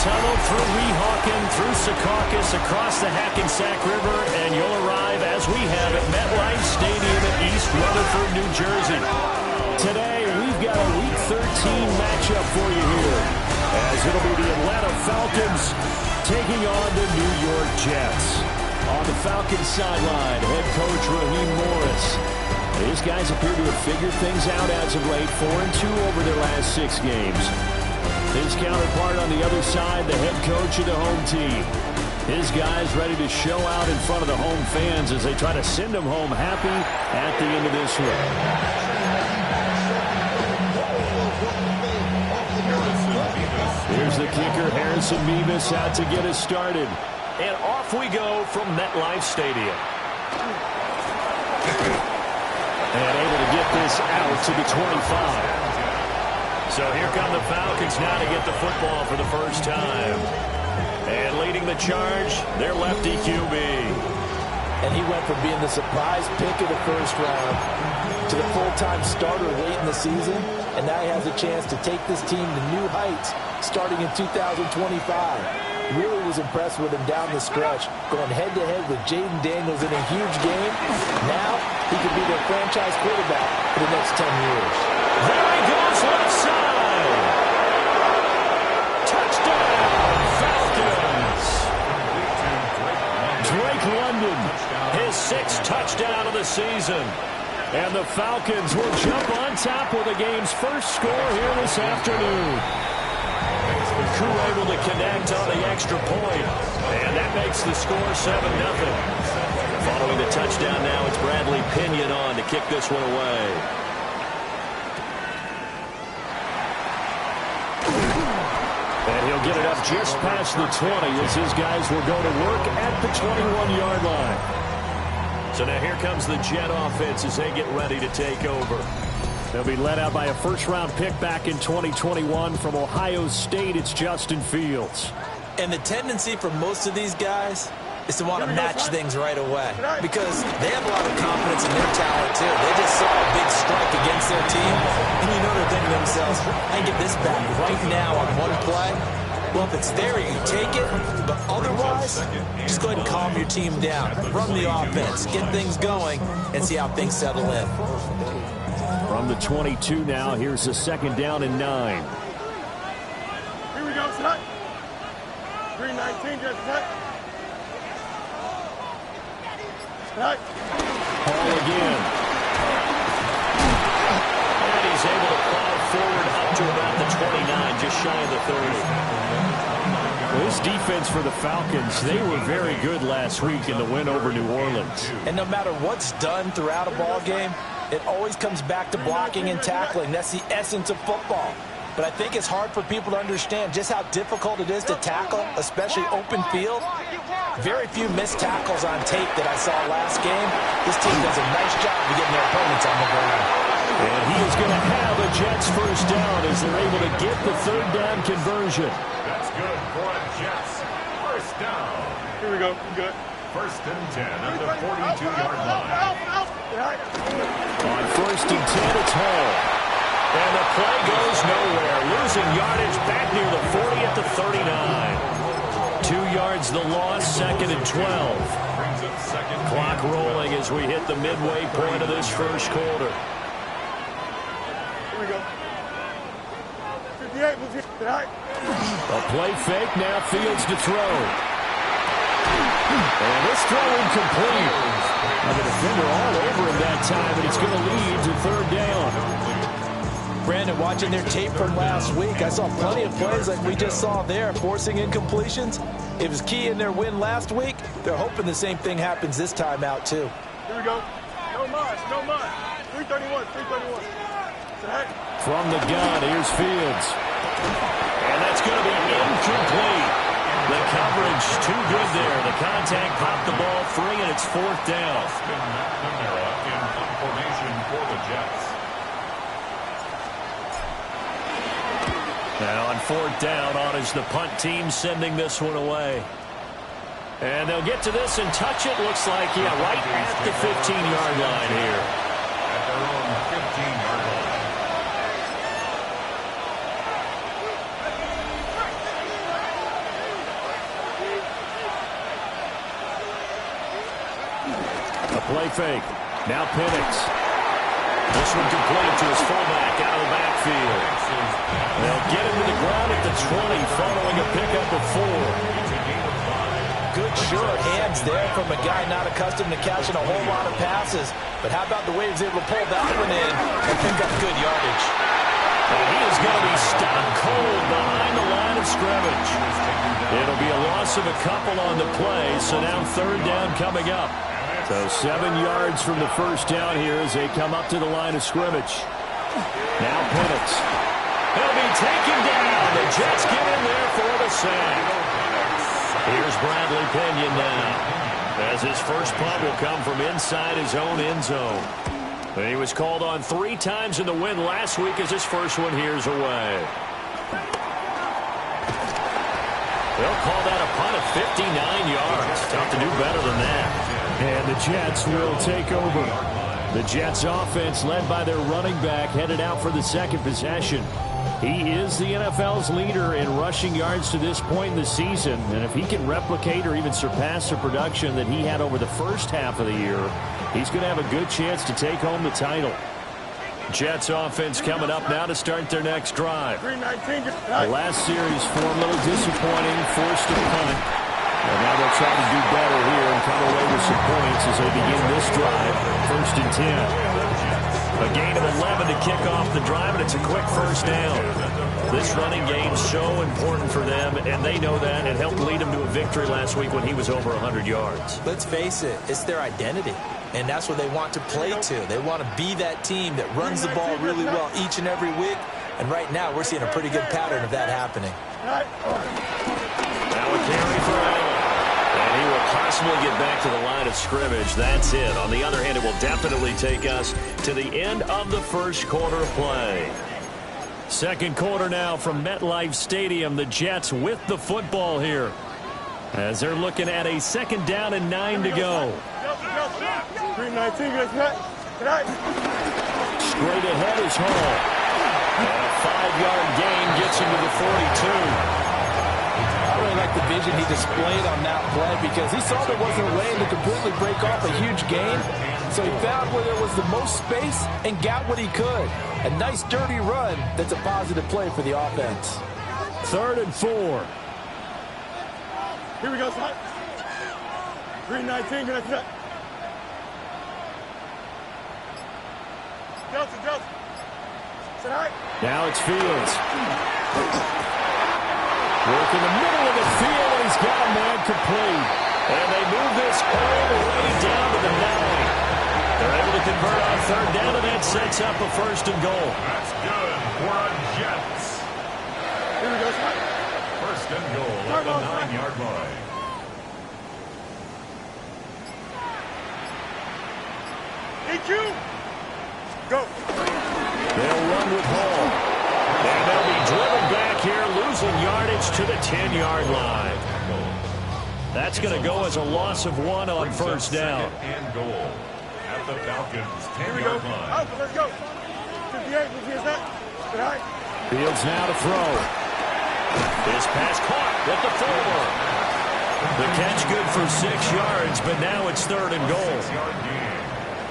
tunnel, through Weehawken, through Secaucus, across the Hackensack River, and you'll arrive, as we have, at MetLife Stadium in East Rutherford, New Jersey. Today, we've got a Week 13 matchup for you here, as it'll be the Atlanta Falcons taking on the New York Jets. On the Falcons sideline, head coach Raheem Morris. These guys appear to have figured things out as of late, 4-2 over their last 6 games. His counterpart on the other side, the head coach of the home team. His guys ready to show out in front of the home fans as they try to send them home happy at the end of this one. Here's the kicker, Harrison Mevis, out to get us started. And off we go from MetLife Stadium. And able to get this out to the 25. So here come the Falcons now to get the football for the first time. And leading the charge, their lefty QB. And he went from being the surprise pick of the first round to the full-time starter late in the season. And now he has a chance to take this team to new heights starting in 2025. Really was impressed with him down the stretch, going head-to-head with Jaden Daniels in a huge game. Now he could be their franchise quarterback for the next 10 years. There he goes, left side. Touchdown, Falcons. Drake London, his 6th touchdown of the season. And the Falcons will jump on top with the game's first score here this afternoon. Crew able to connect on the extra point. And that makes the score 7-0. Following the touchdown now, it's Bradley Pinion on to kick this one away. And he'll get it up just past the 20 as his guys will go to work at the 21-yard line. So now here comes the Jet offense as they get ready to take over. They'll be led out by a first-round pick back in 2021 from Ohio State. It's Justin Fields. And the tendency for most of these guys is to want to match things right away because they have a lot of confidence in their talent, too. They just saw a big strike against their team, and you know they're thinking to themselves, I can get this back right now on one play. Well, if it's there, you take it, but otherwise, just go ahead and calm your team down. Run the offense, get things going, and see how things settle in. From the 22 now, here's the second down and 9. Here we go, set. 319, just set. Set. Ball again. And he's able to plow forward up to about the 29, just shy of the 30. Well, this defense for the Falcons, they were very good last week in the win over New Orleans. And no matter what's done throughout a ball game, it always comes back to blocking and tackling. That's the essence of football. But I think it's hard for people to understand just how difficult it is to tackle, especially open field. Very few missed tackles on tape that I saw last game. This team does a nice job of getting their opponents on the ground. And he is going to have a Jets first down as they're able to get the third down conversion. That's good for a Jets first down. Here we go, good. First and 10 at the 42-yard line. On first and 10, it's Hall. And the play goes nowhere. Losing yardage back near the 40 at the 39. 2 yards the loss, second and 12. Clock rolling as we hit the midway point of this first quarter. Here we go. 58 was hit. A play fake, now Fields to throw. And this throw incomplete. And the defender all over him that time, and it's going to lead to third down. Brandon, watching their tape from last week, I saw plenty of plays like we just saw there, forcing incompletions. It was key in their win last week. They're hoping the same thing happens this time out, too. Here we go. No mud, no mud. 331, 331. From the gun, here's Fields. And that's going to be incomplete. The coverage too good there. The contact popped the ball free, and it's fourth down. In formation for the Jets. Now on fourth down, on is the punt team sending this one away. And they'll get to this and touch it. Looks like, yeah, right at the 15-yard line here. At their own 15-yard line. Play fake. Now Penix. This one complete to his fullback out of the backfield. They'll get him to the ground at the 20 following a pickup of 4. Good short hands there from a guy not accustomed to catching a whole lot of passes. But how about the way he was able to pull that one in and pick up good yardage? And he is going to be stopped cold behind the line of scrimmage. It'll be a loss of a couple on the play, so now third down coming up. So 7 yards from the first down here as they come up to the line of scrimmage. Now Penix. He'll be taken down. The Jets get in there for the sack. Here's Bradley Pinion now, as his first punt will come from inside his own end zone. And he was called on 3 times in the win last week as his first one here's away. They'll call that a punt of 59 yards. Tough to do better than that. And the Jets will take over. The Jets offense led by their running back headed out for the second possession. He is the NFL's leader in rushing yards to this point in the season. And if he can replicate or even surpass the production that he had over the first half of the year, he's going to have a good chance to take home the title. Jets offense coming up now to start their next drive. The last series for a little disappointing, forced to punt. And now they'll try to do better here and come away with some points as they begin this drive. 1st and 10. A gain of 11 to kick off the drive, and it's a quick first down. This running game's so important for them, and they know that. It helped lead them to a victory last week when he was over 100 yards. Let's face it, it's their identity, and that's what they want to play to. They want to be that team that runs the ball really well each and every week, and right now we're seeing a pretty good pattern of that happening. Now a carry for Allen. And he will possibly get back to the line of scrimmage. That's it. On the other hand, it will definitely take us to the end of the first quarter play. Second quarter now from MetLife Stadium. The Jets with the football here, as they're looking at a 2nd down and 9 to go. Straight ahead is Hall. And a 5-yard gain gets him to the 42. I really like the vision he displayed on that play because he saw there wasn't a lane to completely break off a huge gain. So he found where there was the most space and got what he could. A nice dirty run that's a positive play for the offense. 3rd and 4. Here we go, son. 3-19, good at Delta. Sit high. Now it's Fields. Work in the middle of the field, and he's got a man complete. And they move this all the way down to the 9. They're able to convert on 3rd down, and that sets up a 1st and goal. That's good for our Jets. Here we go, son. 1st and goal at the 9-yard line. EQ. Go. They'll run with Hall. And they'll be driven back here, losing yardage to the 10-yard line. That's going to go as a loss of 1 on 1st down. 2nd and goal at the Falcons' 10-yard line. Alpha, let's go. 58, let's get that. Sit high. Fields now to throw. His pass caught with the 4. The catch good for 6 yards, but now it's 3rd and goal. 6-yard gain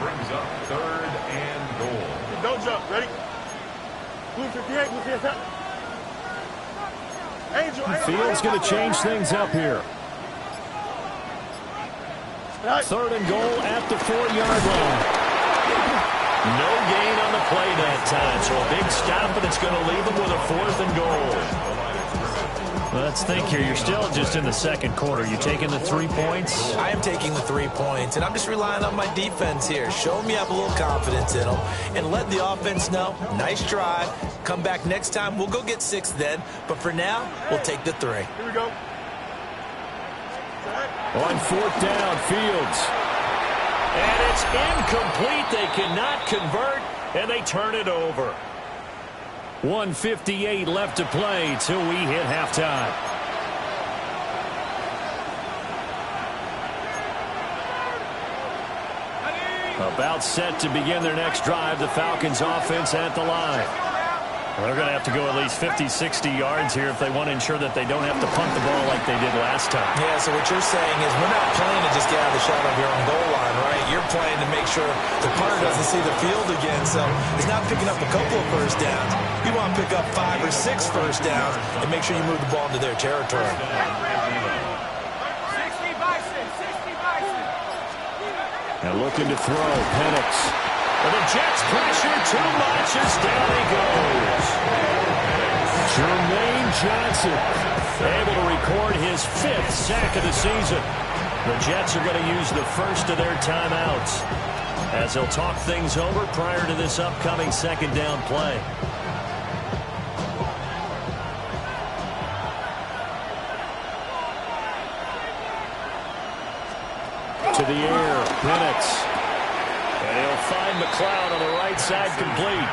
brings up 3rd and goal. Don't jump. Ready? Blue 58, let's get that. Angel. Fields going to change things up here. 3rd and goal at the 4-yard line. No gain on the play that time, so a big stop, and it's going to leave them with a 4th and goal. Let's think here. You're still just in the second quarter. You taking the 3 points? I am taking the 3 points, and I'm just relying on my defense here. Show me I have a little confidence in them, and let the offense know, nice drive. Come back next time. We'll go get 6 then, but for now, we'll take the 3. Here we go. On 4th down, Fields. And it's incomplete. They cannot convert, and they turn it over. 1:58 left to play till we hit halftime. About set to begin their next drive. The Falcons offense at the line. They're going to have to go at least 50, 60 yards here if they want to ensure that they don't have to punt the ball like they did last time. Yeah, so what you're saying is we're not playing to just get out of the shot of your own goal line, right? You're playing to make sure the punter doesn't see the field again. So it's not picking up a couple of first downs. You want to pick up 5 or 6 first downs and make sure you move the ball into their territory. 60 Bison, 60 Bison. Now looking to throw, Penix. Well, the Jets pressure too much as down he goes. Jermaine Johnson able to record his 5th sack of the season. The Jets are going to use the first of their timeouts as they'll talk things over prior to this upcoming second down play. To the air, Penix. And he'll find McLeod on the right side complete.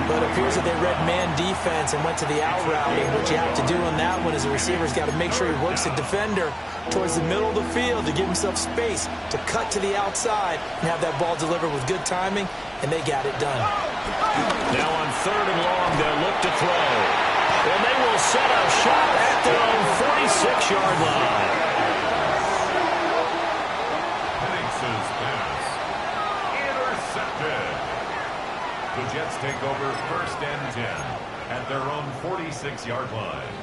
But it appears that they read man defense and went to the out route. And what you have to do on that one is the receiver's got to make sure he works the defender towards the middle of the field to give himself space to cut to the outside and have that ball delivered with good timing, and they got it done. Now on 3rd and long, they'll look to throw. And they will set up shop at their own 46-yard line. The Jets take over 1st and 10 at their own 46-yard line.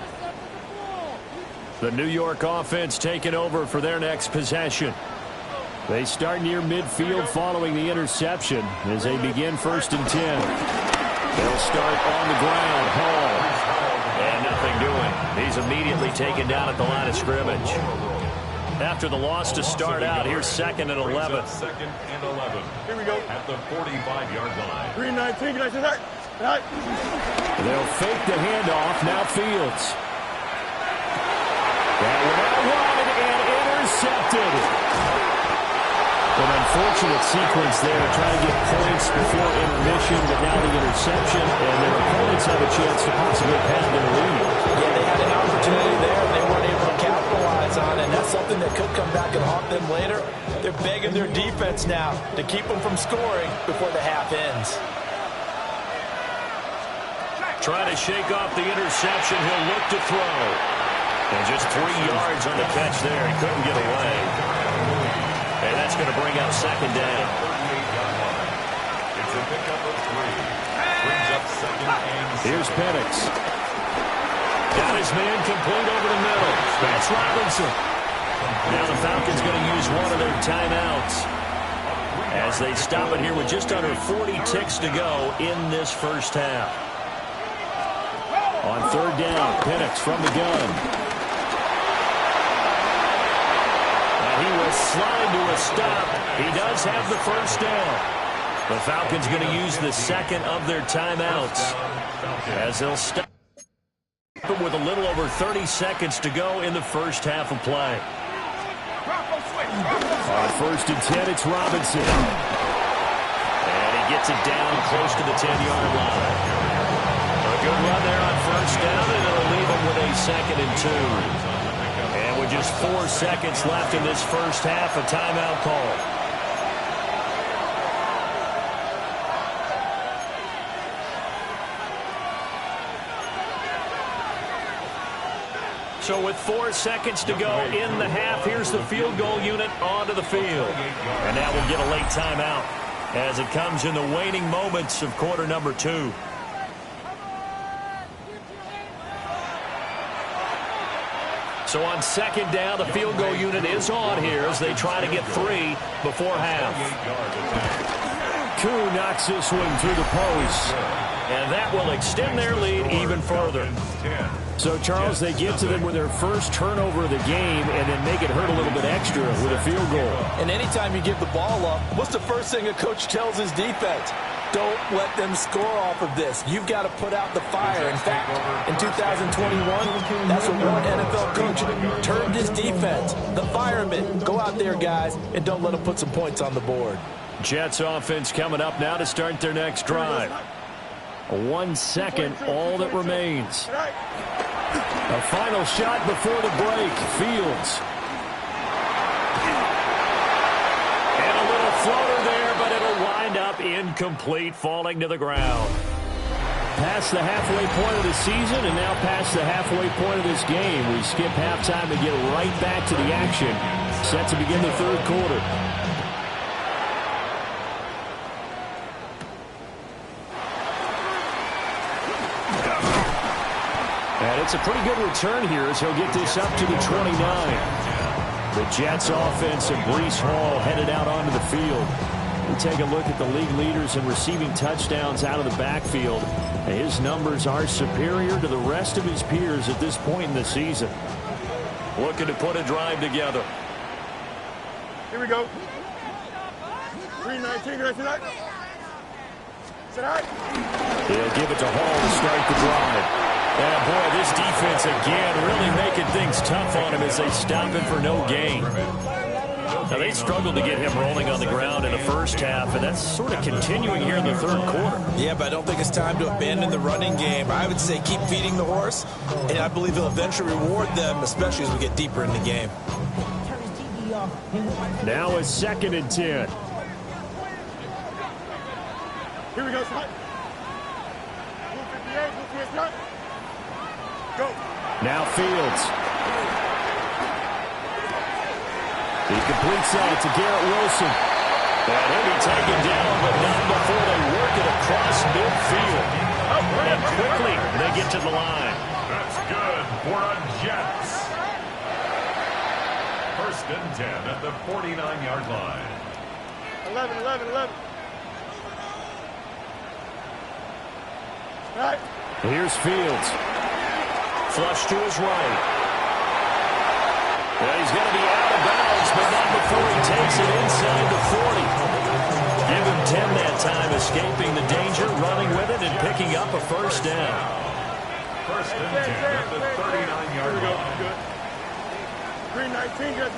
The New York offense taking over for their next possession. They start near midfield following the interception as they begin 1st and 10. They'll start on the ground. Hall. And nothing doing. He's immediately taken down at the line of scrimmage. After the loss to start out, here's 2nd and 11. 2nd and 11. Here we go. At the 45-yard line. 3-19, good night. They'll fake the handoff. Now Fields. That went out wide and intercepted. An unfortunate sequence there, trying to get points before intermission, but now the interception, and their opponents have a chance to possibly pad their lead. Yeah, they had an opportunity there, and they weren't able to capitalize on it, and that's something that could come back and haunt them later. They're begging their defense now to keep them from scoring before the half ends. Trying to shake off the interception, he'll look to throw. And just 3 yards on the catch there. He couldn't get away. And that's going to bring up 2nd down. It's a pickup of 3. Brings up 2nd and 7. Here's Penix. Got his man complete over the middle. That's Robinson. Now the Falcons going to use one of their timeouts as they stop it here with just under 40 ticks to go in this first half. On 3rd down, Penix from the gun. And he will slide to a stop. He does have the first down. The Falcons going to use the 2nd of their timeouts as they'll stop with a little over 30 seconds to go in the first half of play. On 1st and 10, it's Robinson. And he gets it down close to the 10-yard line. A good run there on 1st down, and it'll leave him with a 2nd and 2. And with just 4 seconds left in this first half, a timeout call. So with 4 seconds to go in the half, here's the field goal unit onto the field. And now we'll get a late timeout as it comes in the waning moments of quarter number 2. So on 2nd down, the field goal unit is on here as they try to get 3 before half. Koo knocks this one through the post. And that will extend their lead even further. So, Charles, they get to them with their first turnover of the game and then make it hurt a little bit extra with a field goal. And anytime you give the ball up, what's the first thing a coach tells his defense? Don't let them score off of this. You've got to put out the fire. In fact, in 2021, that's what one NFL coach termed his defense. The firemen. Go out there, guys, and don't let them put some points on the board. Jets offense coming up now to start their next drive. 1 second, all that remains. A final shot before the break. Fields. And a little floater there, but it'll wind up incomplete, falling to the ground. past the halfway point of the season and now past the halfway point of this game. We skip halftime to get right back to the action. Set to begin the third quarter. And it's a pretty good return here as he'll get this up to the 29. The Jets offense and Breece Hall headed out onto the field. We take a look at the league leaders in receiving touchdowns out of the backfield. His numbers are superior to the rest of his peers at this point in the season. Looking to put a drive together. Here we go. 3:19, right tonight. Sit out. He'll give it to Hall to start the drive. And boy, this defense again really making things tough on him as they stop him for no gain. Now, they struggled to get him rolling on the ground in the first half, and that's sort of continuing here in the third quarter. Yeah, but I don't think it's time to abandon the running game. I would say keep feeding the horse, and I believe he'll eventually reward them, especially as we get deeper in the game. Now it's 2nd and 10. Here we go, son. 158, 158, go. Now Fields. He completes that to Garrett Wilson. And he'll be taken down, but not before they work it across midfield. And quickly, they get to the line. That's good for a Jets. 1st and 10 at the 49-yard line. 11, 11, 11. Right. Here's Fields. Flush to his right. Well, he's going to be out of bounds, but not before he takes it inside the 40. Give him 10 that time, escaping the danger, running with it, and picking up a first down. 1st and 10 at the 39-yard line. Good. 3:19, good.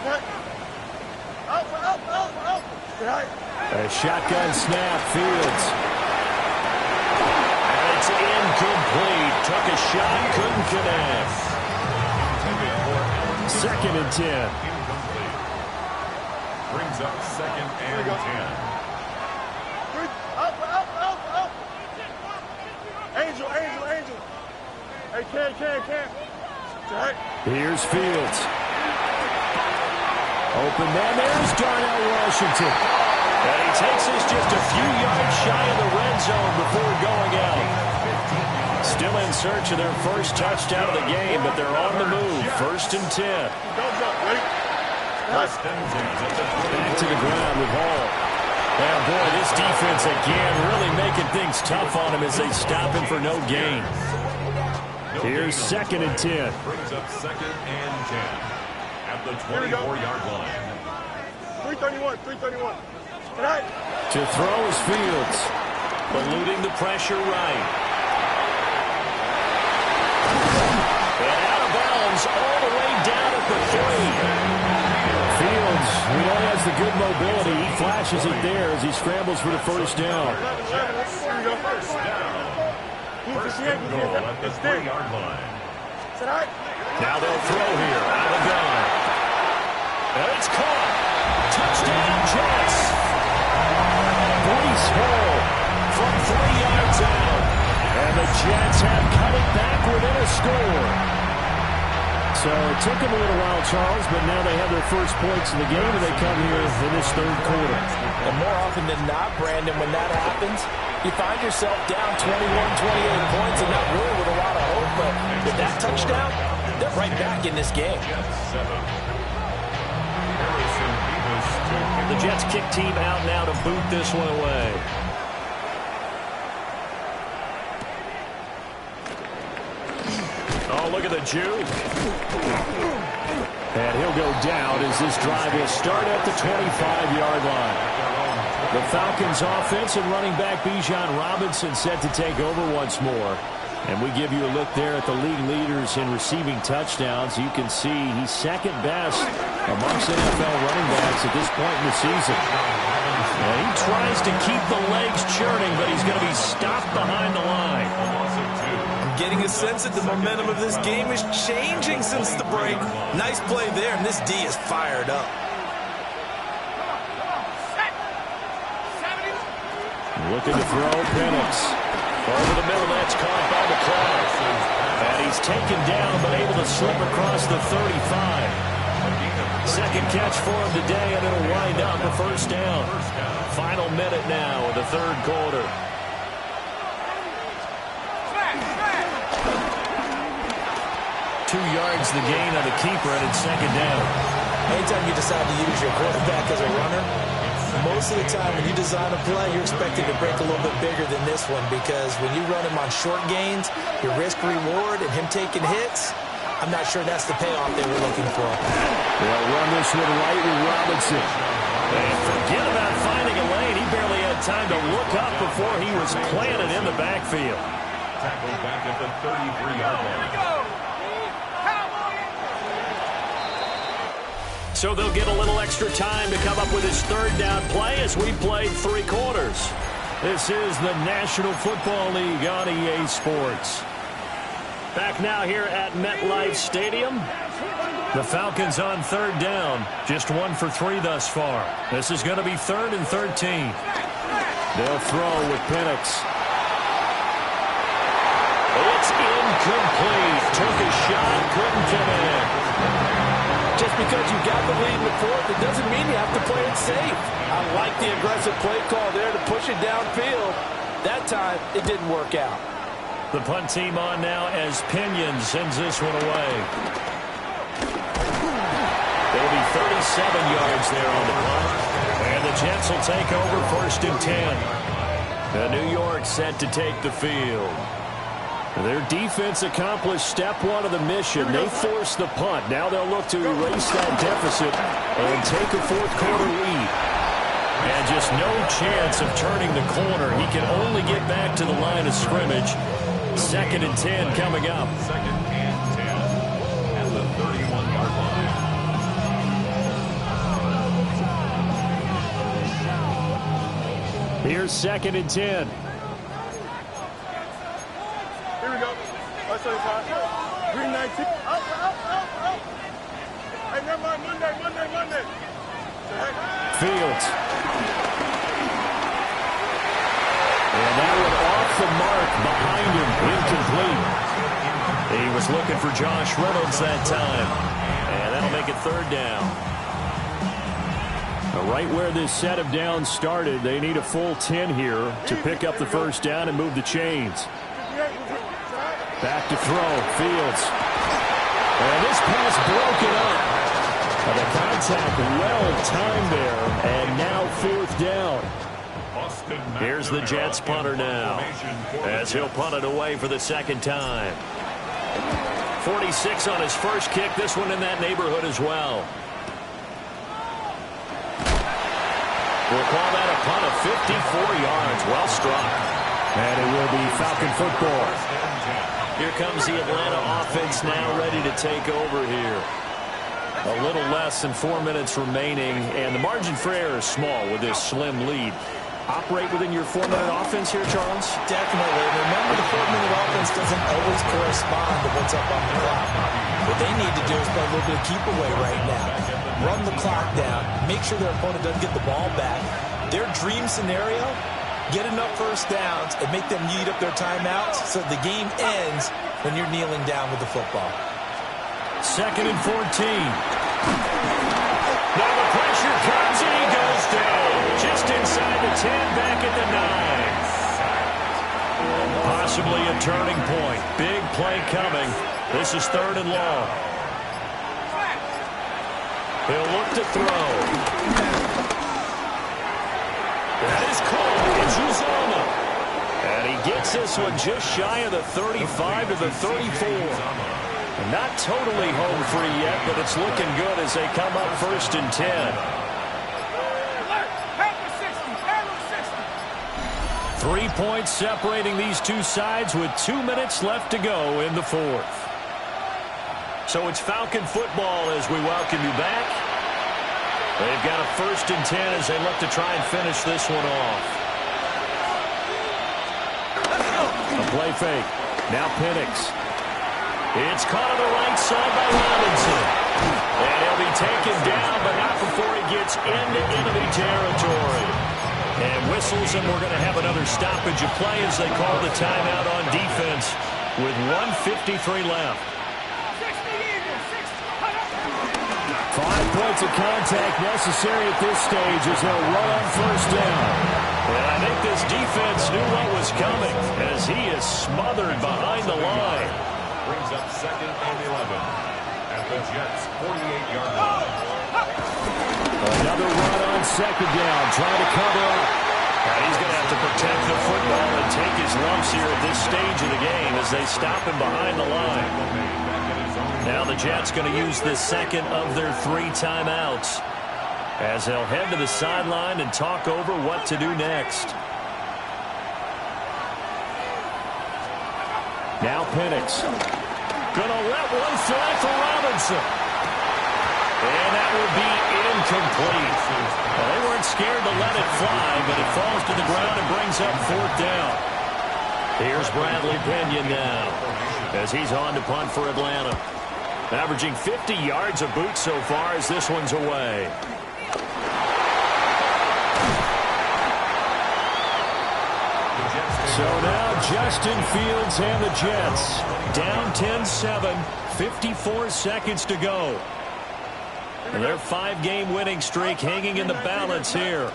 Up. Right. A shotgun snap, Fields. And it's incomplete. Took a shot, couldn't connect. 2nd and 10. Incomplete. Brings up 2nd and 10. Up. Angel. Hey, can. Right. Here's Fields. Open man, there's Darnell Washington. And he takes us just a few yards shy of the red zone before going out. Still in search of their first touchdown of the game, but they're on the move. 1st and 10. First and 10. Back to the ground with Hall. And boy, this defense again really making things tough on him as they stop him for no gain. Here's 2nd and 10. Brings up 2nd and 10 at the 24-yard line. 3:31. Right. To throw is Fields. Eluding the pressure right. And out of bounds all the way down at the 3. Fields, we know he has the good mobility. He flashes it there as he scrambles for the first down. 11. Here we go. First Down. 1st and goal at the 3-yard line. Sit out. Now they'll throw here. Out of the gun. And it's caught. Touchdown, Jets. Breece Hall from 3 yards out. And the Jets have cut it back within a score. So it took them a little while, Charles, but now they have their first points in the game, and they come here in this third quarter. And more often than not, Brandon, when that happens, you find yourself down 21, 28 points and not really with a lot of hope. But with that touchdown, they're right back in this game. The Jets kick team out now to boot this one away. Oh, look at the juke. And he'll go down as this drive will start at the 25-yard line. The Falcons offense and running back Bijan Robinson set to take over once more. And we give you a look there at the league leaders in receiving touchdowns. You can see he's second best amongst NFL running backs at this point in the season. And he tries to keep the legs churning, but he's going to be stopped behind the line. I'm getting a sense that the momentum of this game is changing since the break. Nice play there, and this D is fired up. Looking to throw, Penix. Over the middle, that's caught by McCloud. And he's taken down, but able to slip across the 35. Second catch for him today, and it'll wind up a first down. Final minute now of the third quarter. 2 yards the gain on the keeper, and it's second down. Anytime you decide to use your quarterback as a runner, most of the time when you design a play, you're expected to break a little bit bigger than this one, because when you run him on short gains, your risk-reward and him taking hits, I'm not sure that's the payoff they were looking for. They'll run this one right with Robinson. And forget about finding a lane. He barely had time to look up before he was planted in the backfield. Tackled back at the 33-yard line. So they'll get a little extra time to come up with his third down play as we played 3 quarters. This is the National Football League on EA Sports. Back now here at MetLife Stadium. The Falcons on third down. Just 1 for 3 thus far. This is going to be 3rd and 13. They'll throw with Penix. It's incomplete. Took a shot, couldn't connect. Just because you got the lead in the fourth, it doesn't mean you have to play it safe. I like the aggressive play call there to push it downfield. That time, it didn't work out. The punt team on now as Pinion sends this one away. There'll be 37 yards there on the punt. And the Jets will take over 1st and 10. New York set to take the field. Their defense accomplished step 1 of the mission. They forced the punt. Now they'll look to erase that deficit and take a fourth quarter lead. And just no chance of turning the corner. He can only get back to the line of scrimmage. 2nd and 10 coming up. 2nd and 10 at the 31-yard line. Here's 2nd and 10. Here we go. Let's say Green 19. Out. Hey, never mind. Monday. Fields. And that one off the mark behind him. Incomplete. He was looking for Josh Reynolds that time. And that'll make it 3rd down. Right where this set of downs started, they need a full 10 here to pick up the first down and move the chains. Back to throw. Fields. And this pass broken up. The contact well timed there. And now 4th down. Here's the Jets punter now, as he'll punt it away for the 2nd time. 46 on his first kick. This one in that neighborhood as well. We'll call that a punt of 54 yards. Well struck. And it will be Falcon football. Here comes the Atlanta offense now ready to take over here. A little less than 4 minutes remaining, and the margin for error is small with this slim lead. Operate within your 4-minute offense here, Charles? Definitely. Remember, the 4-minute offense doesn't always correspond to what's up on the clock. What they need to do is play a little bit of keep away right now. Run the clock down. Make sure their opponent doesn't get the ball back. Their dream scenario, get enough first downs and make them eat up their timeouts so the game ends when you're kneeling down with the football. 2nd and 14. Now the pressure comes and he goes down. Just inside the 10, back at the 9. Possibly a turning point. Big play coming. This is 3rd and long. He'll look to throw. That is caught. It's Uzomah. And he gets this one just shy of the 35 to the 34. Not totally home free yet, but it's looking good as they come up 1st and 10. 3 points separating these two sides with 2 minutes left to go in the 4th. So it's Falcon football as we welcome you back. They've got a 1st and 10 as they look to try and finish this one off. A play fake. Now Penix. It's caught on the right side by Robinson. And he'll be taken down, but not before he gets into enemy territory. And whistles, and we're going to have another stoppage of play as they call the timeout on defense with 1:53 left. 5 points of contact necessary at this stage as they'll run on first down. And I think this defense knew what was coming as he is smothered behind the line. Brings up 2nd and 11 at the Jets' 48-yard line. Another run on second down, trying to cover up. Now he's going to have to protect the football and take his lumps here at this stage of the game as they stop him behind the line. Now the Jets going to use the second of their 3 timeouts as they'll head to the sideline and talk over what to do next. Now Penix. Gonna let one fly for Robinson. And that will be incomplete. Well, they weren't scared to let it fly, but it falls to the ground and brings up 4th down. Here's Bradley Pinion now as he's on to punt for Atlanta. Averaging 50 yards a boot so far as this one's away. So now Justin Fields and the Jets down 10-7, 54 seconds to go. And their 5-game winning streak hanging in the balance here.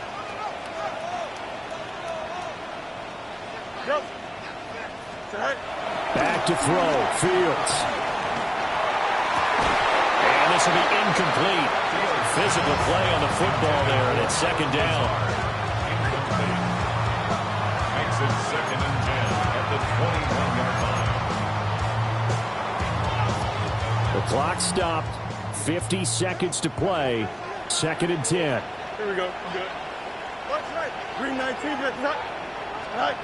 Back to throw, Fields. And this will be incomplete. Physical play on the football there, and it's 2nd down. Makes it 2nd and 10 at the 21-yard line. The clock stopped. 50 seconds to play. 2nd and 10. Here we go. I'm good. Watch right. Green 19. Right.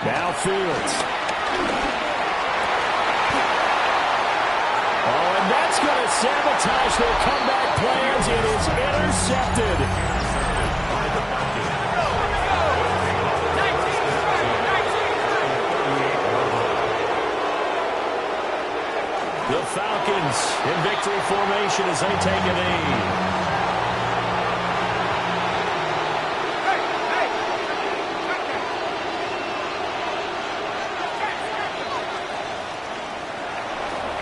Now Fields. Oh, and that's going to sabotage their comeback plans. It is intercepted. The Falcons in victory formation as they take a knee.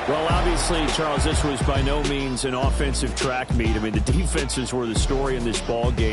Well, obviously, Charles, this was by no means an offensive track meet. I mean, the defenses were the story in this ball game.